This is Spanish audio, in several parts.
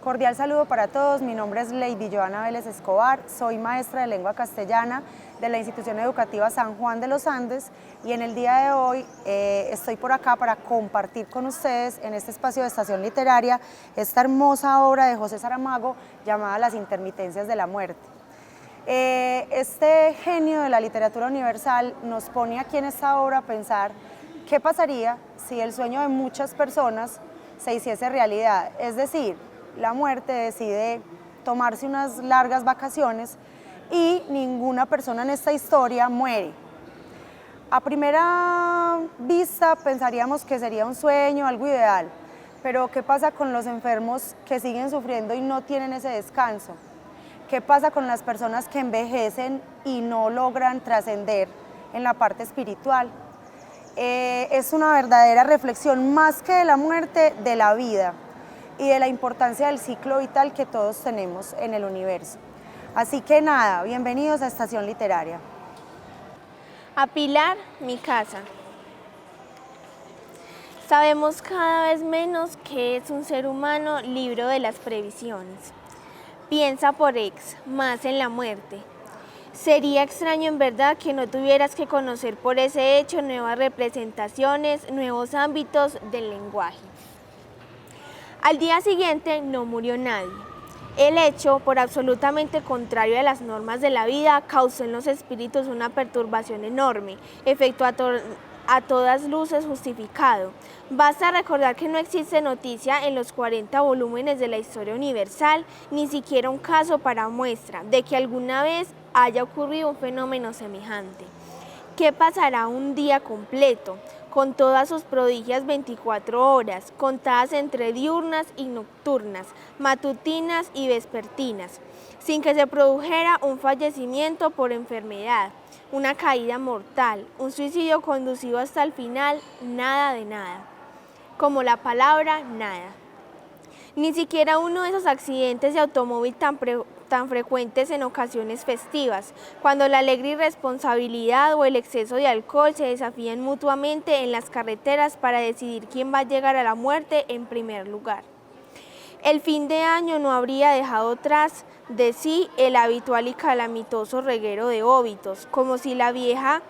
Cordial saludo para todos, mi nombre es Lady Joana Vélez Escobar, soy maestra de lengua castellana de la Institución Educativa San Juan de los Andes y en el día de hoy estoy por acá para compartir con ustedes en este espacio de Estación Literaria esta hermosa obra de José Saramago llamada Las intermitencias de la muerte. Este genio de la literatura universal nos pone aquí en esta obra a pensar qué pasaría si el sueño de muchas personas se hiciese realidad, es decir, la muerte decide tomarse unas largas vacaciones y ninguna persona en esta historia muere. A primera vista pensaríamos que sería un sueño, algo ideal, pero ¿qué pasa con los enfermos que siguen sufriendo y no tienen ese descanso? ¿Qué pasa con las personas que envejecen y no logran trascender en la parte espiritual? Es una verdadera reflexión más que de la muerte, de la vida y de la importancia del ciclo vital que todos tenemos en el universo. Así que nada, bienvenidos a Estación Literaria. Apilar mi casa. Sabemos cada vez menos qué es un ser humano libre de las previsiones. Piensa por ex, más en la muerte. Sería extraño en verdad que no tuvieras que conocer por ese hecho nuevas representaciones, nuevos ámbitos del lenguaje. Al día siguiente no murió nadie. El hecho, por absolutamente contrario a las normas de la vida, causó en los espíritus una perturbación enorme, efecto a todas luces justificado. Basta recordar que no existe noticia en los 40 volúmenes de la historia universal, ni siquiera un caso para muestra de que alguna vez haya ocurrido un fenómeno semejante. ¿Qué pasará un día completo, con todas sus prodigias 24 horas, contadas entre diurnas y nocturnas, matutinas y vespertinas, sin que se produjera un fallecimiento por enfermedad, una caída mortal, un suicidio conducido hasta el final? Nada de nada. Como la palabra nada. Ni siquiera uno de esos accidentes de automóvil tan frecuentes en ocasiones festivas, cuando la alegre irresponsabilidad o el exceso de alcohol se desafían mutuamente en las carreteras para decidir quién va a llegar a la muerte en primer lugar. El fin de año no habría dejado tras de sí el habitual y calamitoso reguero de óbitos, como si la vieja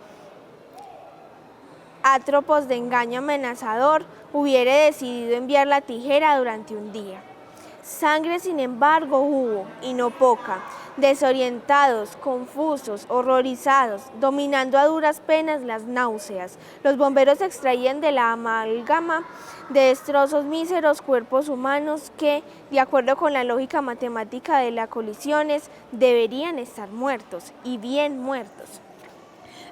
Atropos de engaño amenazador hubiera decidido enviar la tijera durante un día. Sangre, sin embargo, hubo, y no poca, desorientados, confusos, horrorizados, dominando a duras penas las náuseas. Los bomberos extraían de la amálgama de destrozos míseros cuerpos humanos que, de acuerdo con la lógica matemática de las colisiones, deberían estar muertos, y bien muertos.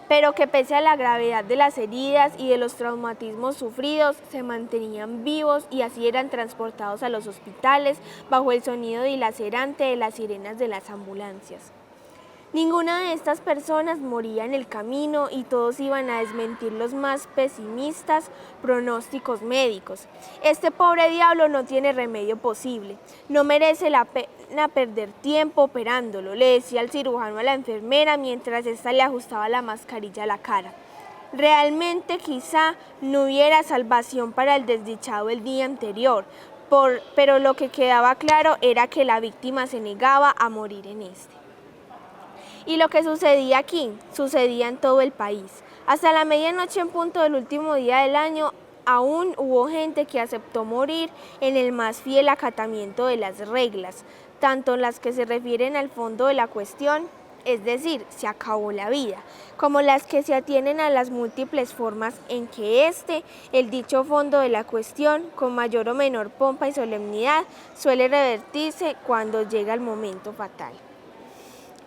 Pero que pese a la gravedad de las heridas y de los traumatismos sufridos, se mantenían vivos y así eran transportados a los hospitales bajo el sonido dilacerante de las sirenas de las ambulancias. Ninguna de estas personas moría en el camino y todos iban a desmentir los más pesimistas pronósticos médicos. Este pobre diablo no tiene remedio posible, no merece la pena perder tiempo operándolo, le decía el cirujano a la enfermera mientras ésta le ajustaba la mascarilla a la cara. Realmente quizá no hubiera salvación para el desdichado el día anterior, pero lo que quedaba claro era que la víctima se negaba a morir en este. Y lo que sucedía aquí, sucedía en todo el país. Hasta la medianoche en punto del último día del año, aún hubo gente que aceptó morir en el más fiel acatamiento de las reglas, tanto las que se refieren al fondo de la cuestión, es decir, se acabó la vida, como las que se atienen a las múltiples formas en que el dicho fondo de la cuestión, con mayor o menor pompa y solemnidad, suele revertirse cuando llega el momento fatal.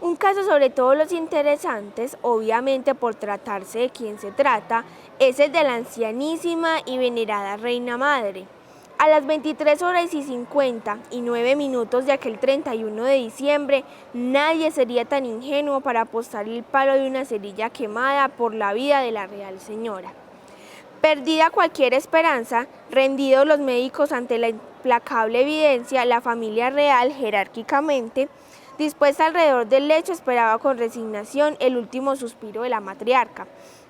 Un caso sobre todos los interesantes, obviamente por tratarse de quien se trata, es el de la ancianísima y venerada Reina Madre. A las 23:59 de aquel 31 de diciembre, nadie sería tan ingenuo para apostar el palo de una cerilla quemada por la vida de la Real Señora. Perdida cualquier esperanza, rendidos los médicos ante la implacable evidencia, la familia real, jerárquicamente, dispuesta alrededor del lecho, esperaba con resignación el último suspiro de la matriarca,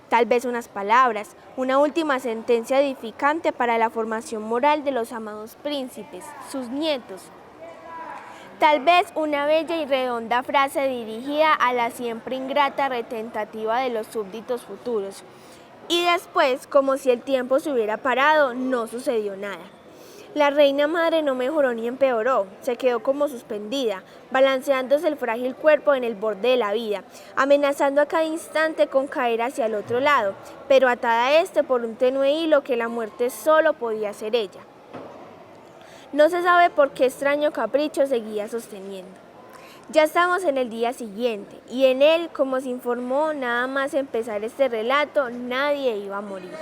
tal vez unas palabras, una última sentencia edificante para la formación moral de los amados príncipes, sus nietos. Tal vez una bella y redonda frase dirigida a la siempre ingrata retentativa de los súbditos futuros. Y después, como si el tiempo se hubiera parado, no sucedió nada. La reina madre no mejoró ni empeoró, se quedó como suspendida, balanceándose el frágil cuerpo en el borde de la vida, amenazando a cada instante con caer hacia el otro lado, pero atada a este por un tenue hilo que la muerte solo podía ser ella. No se sabe por qué extraño capricho seguía sosteniendo. Ya estamos en el día siguiente, y en él, como se informó nada más empezar este relato, nadie iba a morir.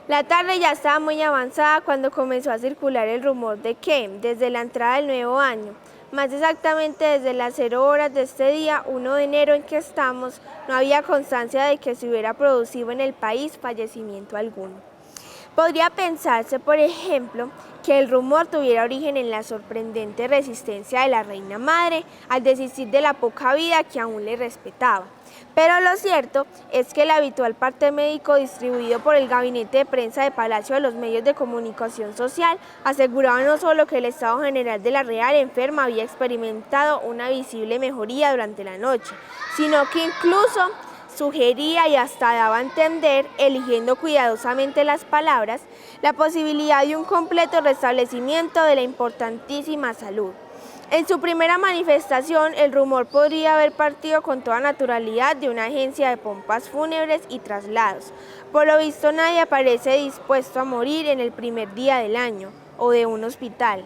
La tarde ya estaba muy avanzada cuando comenzó a circular el rumor de que, desde la entrada del nuevo año, más exactamente desde las 0 horas de este día, 1 de enero en que estamos, no había constancia de que se hubiera producido en el país fallecimiento alguno. Podría pensarse, por ejemplo, que el rumor tuviera origen en la sorprendente resistencia de la reina madre al desistir de la poca vida que aún le respetaba. Pero lo cierto es que el habitual parte médico distribuido por el gabinete de prensa de Palacio de los medios de comunicación social aseguraba no solo que el estado general de la real enferma había experimentado una visible mejoría durante la noche, sino que incluso sugería y hasta daba a entender, eligiendo cuidadosamente las palabras, la posibilidad de un completo restablecimiento de la importantísima salud. En su primera manifestación, el rumor podría haber partido con toda naturalidad de una agencia de pompas fúnebres y traslados. Por lo visto, nadie parece dispuesto a morir en el primer día del año, o de un hospital.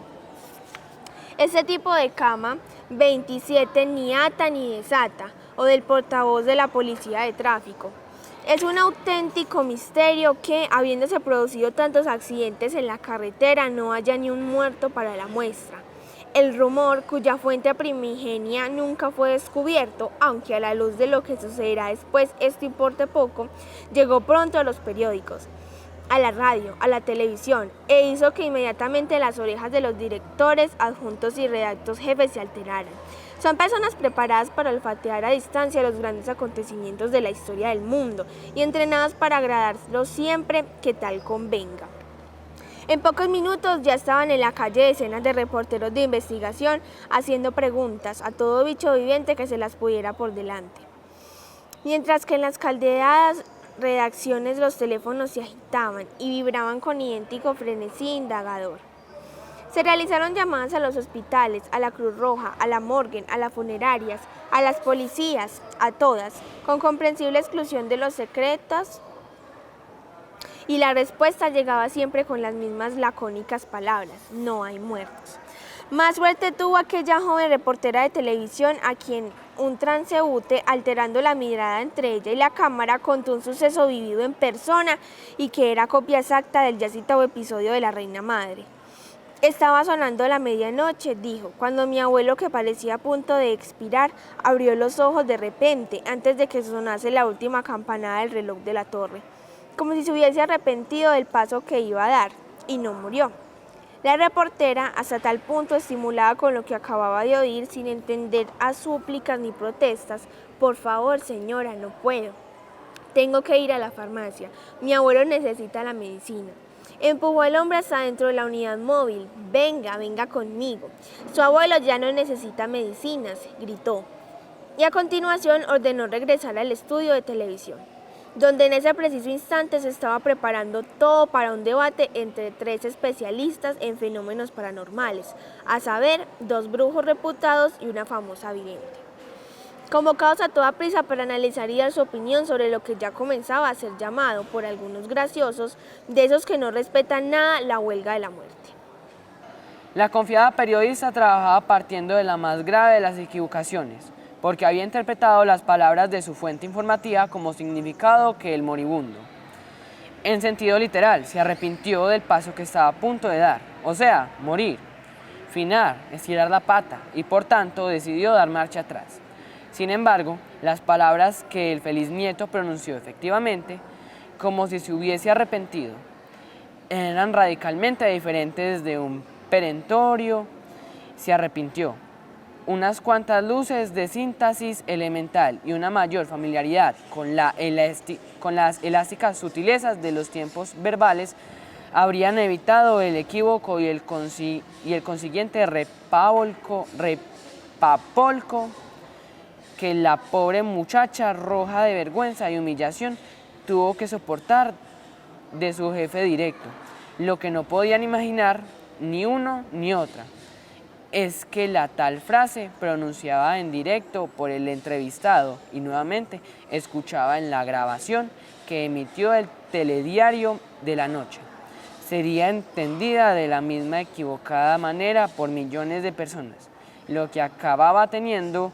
Este tipo de cama, 27, ni ata ni desata, o del portavoz de la policía de tráfico. Es un auténtico misterio que, habiéndose producido tantos accidentes en la carretera, no haya ni un muerto para la muestra. El rumor, cuya fuente primigenia nunca fue descubierto, aunque a la luz de lo que sucederá después esto importe poco, llegó pronto a los periódicos, a la radio, a la televisión, e hizo que inmediatamente las orejas de los directores, adjuntos y redactores jefes se alteraran. Son personas preparadas para olfatear a distancia los grandes acontecimientos de la historia del mundo y entrenadas para agradarlos siempre que tal convenga. En pocos minutos ya estaban en la calle decenas de reporteros de investigación haciendo preguntas a todo bicho viviente que se las pudiera por delante. Mientras que en las caldeadas redacciones los teléfonos se agitaban y vibraban con idéntico frenesí indagador. Se realizaron llamadas a los hospitales, a la Cruz Roja, a la morgue, a las funerarias, a las policías, a todas, con comprensible exclusión de los secretos, y la respuesta llegaba siempre con las mismas lacónicas palabras: no hay muertos. Más suerte tuvo aquella joven reportera de televisión a quien un transeúnte, alterando la mirada entre ella y la cámara, contó un suceso vivido en persona y que era copia exacta del ya citado episodio de la reina madre. Estaba sonando la medianoche, dijo, cuando mi abuelo, que parecía a punto de expirar, abrió los ojos de repente, antes de que sonase la última campanada del reloj de la torre, como si se hubiese arrepentido del paso que iba a dar, y no murió. La reportera, hasta tal punto estimulada con lo que acababa de oír, sin entender a súplicas ni protestas: por favor, señora, no puedo. Tengo que ir a la farmacia. Mi abuelo necesita la medicina. Empujó al hombre hasta dentro de la unidad móvil. Venga, venga conmigo. Su abuelo ya no necesita medicinas, gritó. Y a continuación ordenó regresar al estudio de televisión, donde en ese preciso instante se estaba preparando todo para un debate entre 3 especialistas en fenómenos paranormales, a saber, 2 brujos reputados y una famosa vidente, convocados a toda prisa para analizar y dar su opinión sobre lo que ya comenzaba a ser llamado, por algunos graciosos, de esos que no respetan nada, la huelga de la muerte. La confiada periodista trabajaba partiendo de la más grave de las equivocaciones, porque había interpretado las palabras de su fuente informativa como significado que el moribundo. En sentido literal, se arrepintió del paso que estaba a punto de dar, o sea, morir, finar, estirar la pata, y por tanto decidió dar marcha atrás. Sin embargo, las palabras que el feliz nieto pronunció efectivamente, como si se hubiese arrepentido, eran radicalmente diferentes de un perentorio se arrepintió. Unas cuantas luces de síntesis elemental y una mayor familiaridad con las elásticas sutilezas de los tiempos verbales habrían evitado el equívoco y el consiguiente repapolco que la pobre muchacha, roja de vergüenza y humillación, tuvo que soportar de su jefe directo. Lo que no podían imaginar ni uno ni otra es que la tal frase, pronunciada en directo por el entrevistado y nuevamente escuchaba en la grabación que emitió el telediario de la noche, sería entendida de la misma equivocada manera por millones de personas, lo que acababa teniendo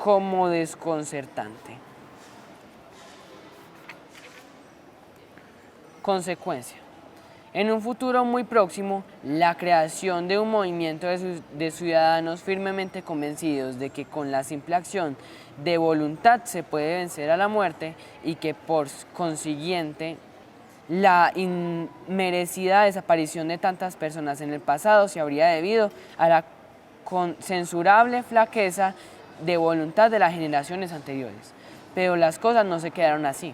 como desconcertante consecuencia. En un futuro muy próximo, la creación de un movimiento de ciudadanos firmemente convencidos de que con la simple acción de voluntad se puede vencer a la muerte y que por consiguiente la inmerecida desaparición de tantas personas en el pasado se habría debido a la censurable flaqueza de voluntad de las generaciones anteriores. Pero las cosas no se quedaron así,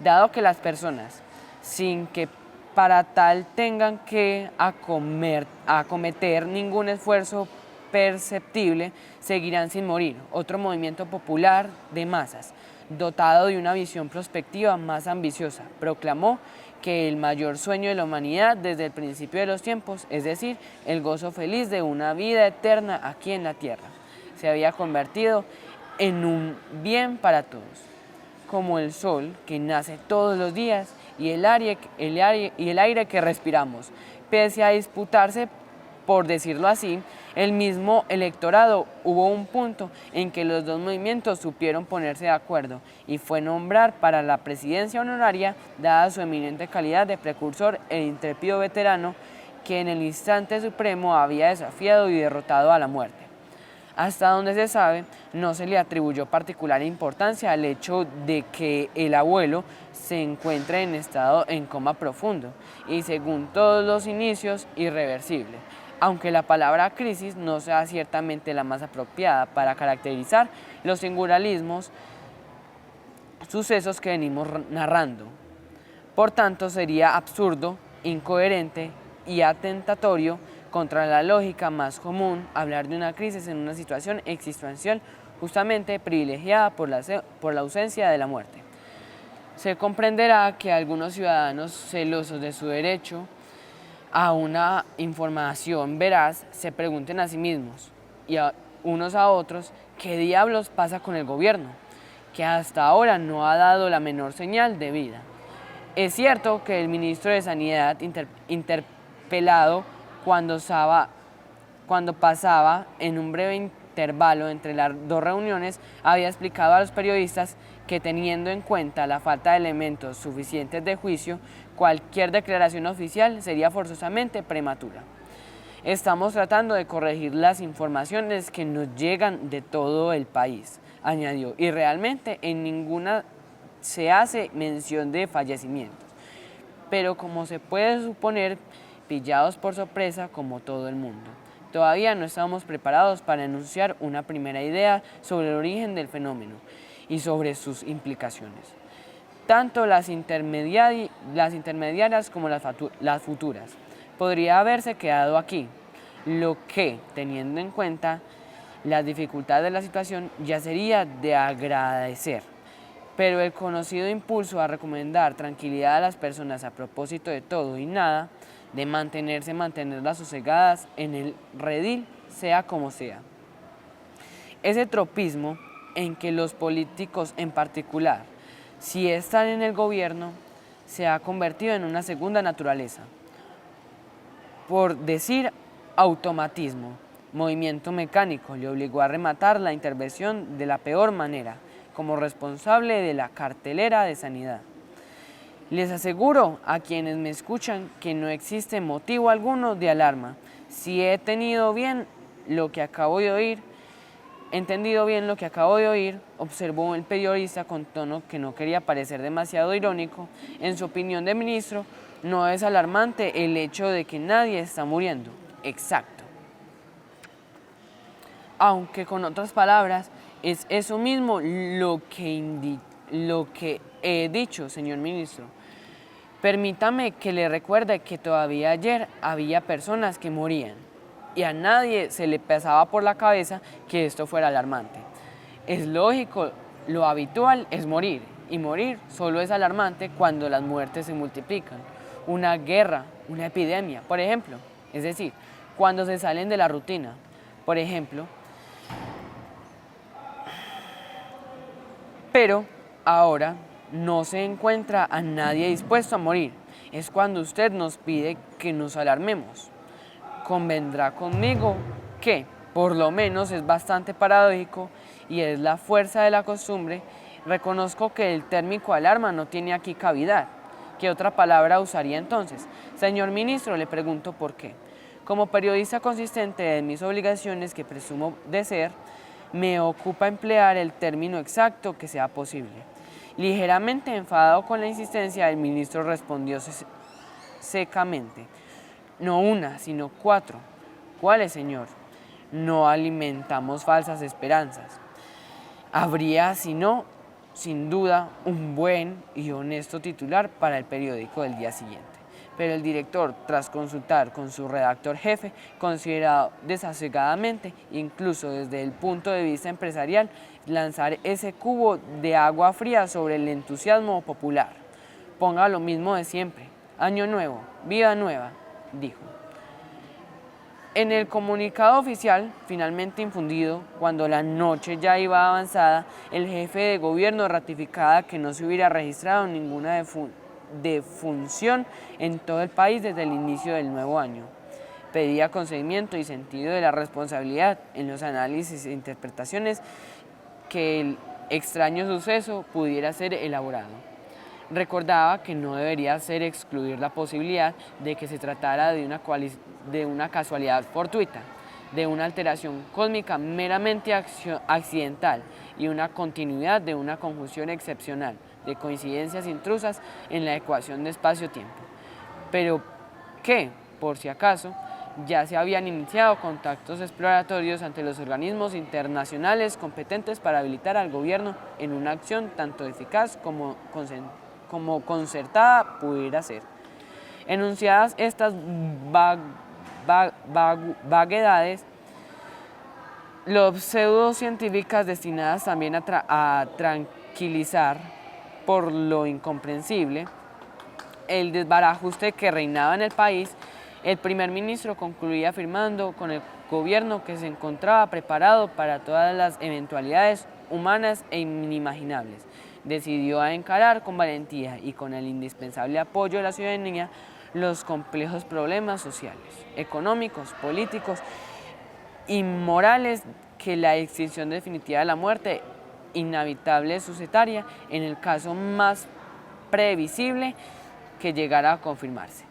dado que las personas, sin que para tal tengan que acometer ningún esfuerzo perceptible, seguirán sin morir. Otro movimiento popular de masas, dotado de una visión prospectiva más ambiciosa, proclamó que el mayor sueño de la humanidad desde el principio de los tiempos, es decir, el gozo feliz de una vida eterna aquí en la tierra, se había convertido en un bien para todos, como el sol que nace todos los días y el aire que respiramos. Pese a disputarse, por decirlo así, el mismo electorado, hubo un punto en que los dos movimientos supieron ponerse de acuerdo y fue nombrar para la presidencia honoraria, dada su eminente calidad de precursor, el intrépido veterano que en el instante supremo había desafiado y derrotado a la muerte. Hasta donde se sabe, no se le atribuyó particular importancia al hecho de que el abuelo se encuentre en estado en coma profundo y, según todos los indicios, irreversible, aunque la palabra crisis no sea ciertamente la más apropiada para caracterizar los singularismos sucesos que venimos narrando. Por tanto, sería absurdo, incoherente y atentatorio contra la lógica más común hablar de una crisis en una situación existencial justamente privilegiada por la ausencia de la muerte. Se comprenderá que algunos ciudadanos celosos de su derecho a una información veraz se pregunten a sí mismos y a unos a otros qué diablos pasa con el gobierno, que hasta ahora no ha dado la menor señal de vida. Es cierto que el ministro de Sanidad, interpelado cuando pasaba en un breve intervalo entre las dos reuniones, había explicado a los periodistas que, teniendo en cuenta la falta de elementos suficientes de juicio, cualquier declaración oficial sería forzosamente prematura. Estamos tratando de corregir las informaciones que nos llegan de todo el país, añadió, y realmente en ninguna se hace mención de fallecimientos. Pero como se puede suponer, pillados por sorpresa como todo el mundo. Todavía no estamos preparados para enunciar una primera idea sobre el origen del fenómeno y sobre sus implicaciones, tanto las intermediarias como las futuras. Podría haberse quedado aquí, lo que, teniendo en cuenta las dificultades de la situación, ya sería de agradecer. Pero el conocido impulso a recomendar tranquilidad a las personas a propósito de todo y nada, de mantenerlas sosegadas en el redil, sea como sea. Ese tropismo en que los políticos en particular, si están en el gobierno, se ha convertido en una segunda naturaleza. Por decir automatismo, movimiento mecánico, le obligó a rematar la intervención de la peor manera, como responsable de la cartelera de sanidad. Les aseguro a quienes me escuchan que no existe motivo alguno de alarma. Si he entendido bien lo que acabo de oír, observó el periodista con tono que no quería parecer demasiado irónico. En su opinión de ministro, no es alarmante el hecho de que nadie está muriendo. Exacto. Aunque con otras palabras, es eso mismo lo que he dicho, señor ministro. Permítame que le recuerde que todavía ayer había personas que morían y a nadie se le pasaba por la cabeza que esto fuera alarmante. Es lógico, lo habitual es morir, y morir solo es alarmante cuando las muertes se multiplican. Una guerra, una epidemia, por ejemplo, es decir, cuando se salen de la rutina. Por ejemplo, pero ahora no se encuentra a nadie dispuesto a morir. Es cuando usted nos pide que nos alarmemos. Convendrá conmigo que, por lo menos, es bastante paradójico y es la fuerza de la costumbre. Reconozco que el término alarma no tiene aquí cavidad. ¿Qué otra palabra usaría entonces? Señor ministro, le pregunto por qué. Como periodista consistente de mis obligaciones, que presumo de ser, me ocupa emplear el término exacto que sea posible. Ligeramente enfadado con la insistencia, el ministro respondió secamente: no una, sino 4. ¿Cuáles, señor? No alimentamos falsas esperanzas. Habría, si no, sin duda, un buen y honesto titular para el periódico del día siguiente. Pero el director, tras consultar con su redactor jefe, considerado desasegadamente, incluso desde el punto de vista empresarial, lanzar ese cubo de agua fría sobre el entusiasmo popular. Ponga lo mismo de siempre. Año nuevo, vida nueva, dijo. En el comunicado oficial, finalmente infundido, cuando la noche ya iba avanzada, el jefe de gobierno ratificaba que no se hubiera registrado ninguna defunción en todo el país desde el inicio del nuevo año. Pedía consentimiento y sentido de la responsabilidad en los análisis e interpretaciones que el extraño suceso pudiera ser elaborado. Recordaba que no debería ser excluir la posibilidad de que se tratara de una casualidad fortuita, de una alteración cósmica meramente accidental y una continuidad de una conjunción excepcional de coincidencias intrusas en la ecuación de espacio-tiempo. Pero que, por si acaso, ya se habían iniciado contactos exploratorios ante los organismos internacionales competentes para habilitar al gobierno en una acción tanto eficaz como concertada pudiera ser. Enunciadas estas vaguedades, los pseudocientíficas destinadas también a tranquilizar por lo incomprensible el desbarajuste que reinaba en el país, el primer ministro concluía afirmando con el gobierno que se encontraba preparado para todas las eventualidades humanas e inimaginables. Decidió a encarar con valentía y con el indispensable apoyo de la ciudadanía los complejos problemas sociales, económicos, políticos y morales que la extinción definitiva de la muerte inevitable sucedería en el caso más previsible que llegara a confirmarse.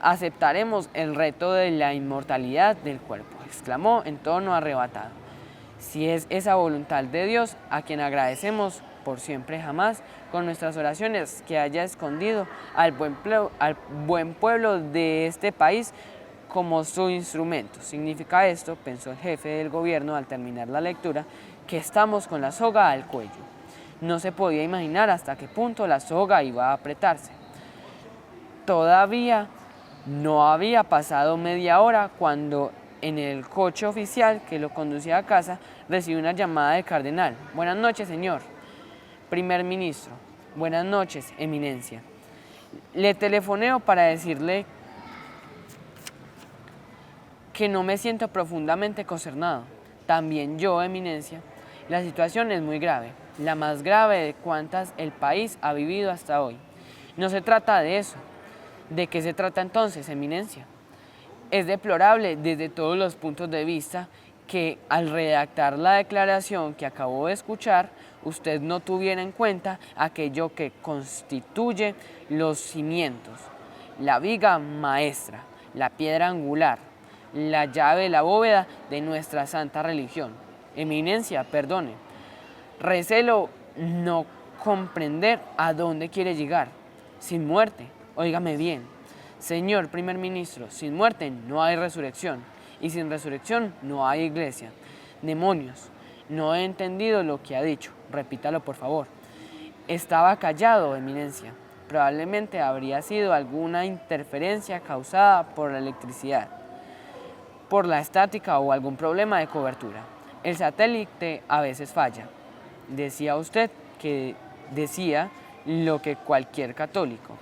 Aceptaremos el reto de la inmortalidad del cuerpo, exclamó en tono arrebatado. Si es esa voluntad de Dios, a quien agradecemos por siempre jamás, con nuestras oraciones, que haya escondido al buen pueblo de este país como su instrumento. Significa esto, pensó el jefe del gobierno al terminar la lectura, que estamos con la soga al cuello. No se podía imaginar hasta qué punto la soga iba a apretarse. Todavía no había pasado media hora cuando en el coche oficial que lo conducía a casa recibió una llamada del cardenal. Buenas noches, señor primer ministro. Buenas noches, eminencia. Le telefoneo para decirle que no me siento profundamente consternado. También yo, eminencia. La situación es muy grave, la más grave de cuantas el país ha vivido hasta hoy. No se trata de eso. ¿De qué se trata entonces, eminencia? Es deplorable desde todos los puntos de vista que al redactar la declaración que acabó de escuchar, usted no tuviera en cuenta aquello que constituye los cimientos, la viga maestra, la piedra angular, la llave de la bóveda de nuestra santa religión. Eminencia, perdone, recelo no comprender a dónde quiere llegar. Sin muerte, óigame bien, señor primer ministro, sin muerte no hay resurrección, y sin resurrección no hay iglesia. Demonios, no he entendido lo que ha dicho, repítalo por favor. Estaba callado, eminencia. Probablemente habría sido alguna interferencia causada por la electricidad, por la estática o algún problema de cobertura. El satélite a veces falla. Decía usted que decía lo que cualquier católico,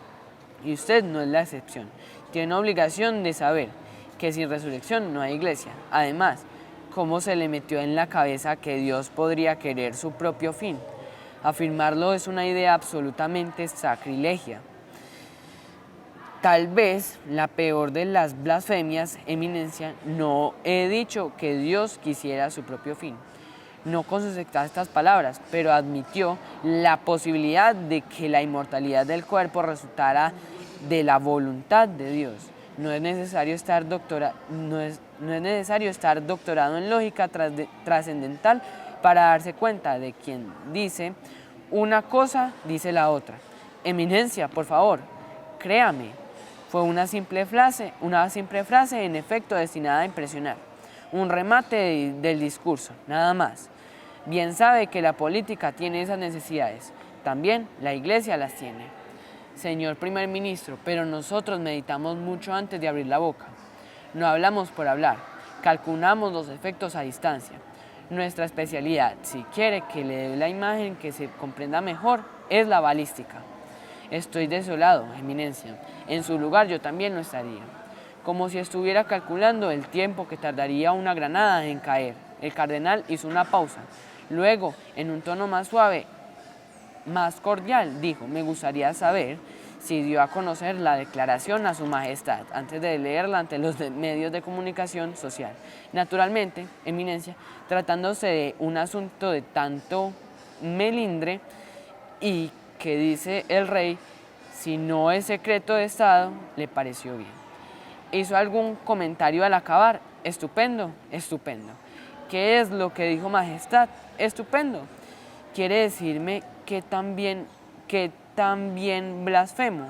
y usted no es la excepción. Tiene obligación de saber que sin resurrección no hay iglesia. Además, ¿cómo se le metió en la cabeza que Dios podría querer su propio fin? Afirmarlo es una idea absolutamente sacrilegia. Tal vez la peor de las blasfemias, Eminencia. No he dicho que Dios quisiera su propio fin, no con sus exactas palabras, pero admitió la posibilidad de que la inmortalidad del cuerpo resultara de la voluntad de Dios. No es necesario estar doctorado en lógica trascendental para darse cuenta de quien dice una cosa, dice la otra. Eminencia, por favor, créame, fue una simple frase en efecto destinada a impresionar, un remate del discurso, nada más. Bien sabe que la política tiene esas necesidades, también la iglesia las tiene. Señor primer ministro, pero nosotros meditamos mucho antes de abrir la boca. No hablamos por hablar, calculamos los efectos a distancia. Nuestra especialidad, si quiere que le dé la imagen que se comprenda mejor, es la balística. Estoy desolado, Eminencia. En su lugar yo también lo estaría. Como si estuviera calculando el tiempo que tardaría una granada en caer. El cardenal hizo una pausa. Luego, en un tono más suave, más cordial, dijo: me gustaría saber si dio a conocer la declaración a su majestad antes de leerla ante los medios de comunicación social. Naturalmente, Eminencia, tratándose de un asunto de tanto melindre y que dice el rey, si no es secreto de Estado, le pareció bien. ¿Hizo algún comentario al acabar? Estupendo, estupendo. ¿Qué es lo que dijo majestad? Estupendo. ¿Quiere decirme que también blasfemo?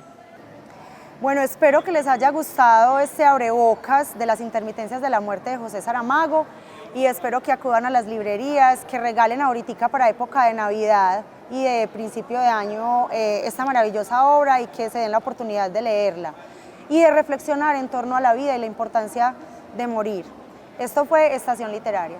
Bueno, espero que les haya gustado este abrebocas de las intermitencias de la muerte de José Saramago y espero que acudan a las librerías, que regalen ahorita para época de Navidad y de principio de año esta maravillosa obra y que se den la oportunidad de leerla y de reflexionar en torno a la vida y la importancia de morir. Esto fue Estación Literaria.